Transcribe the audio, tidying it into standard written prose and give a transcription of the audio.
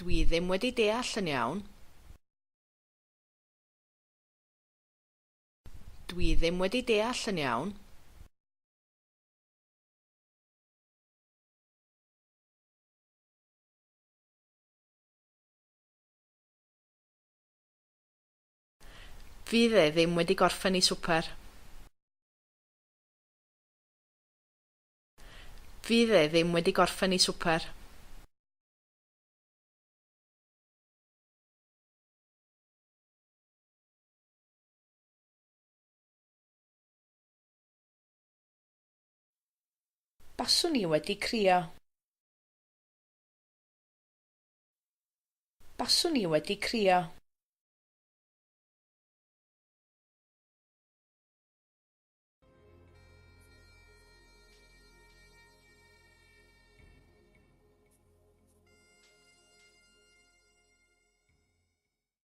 Dwi ddim wedi deall yn iawn. Dwi ddim wedi deall yn iawn. Fydd e ddim wedi gorffen ei swper. Fydd e ddim wedi gorffen ei swper. Baswn i wedi crio. Baswn i wedi crio.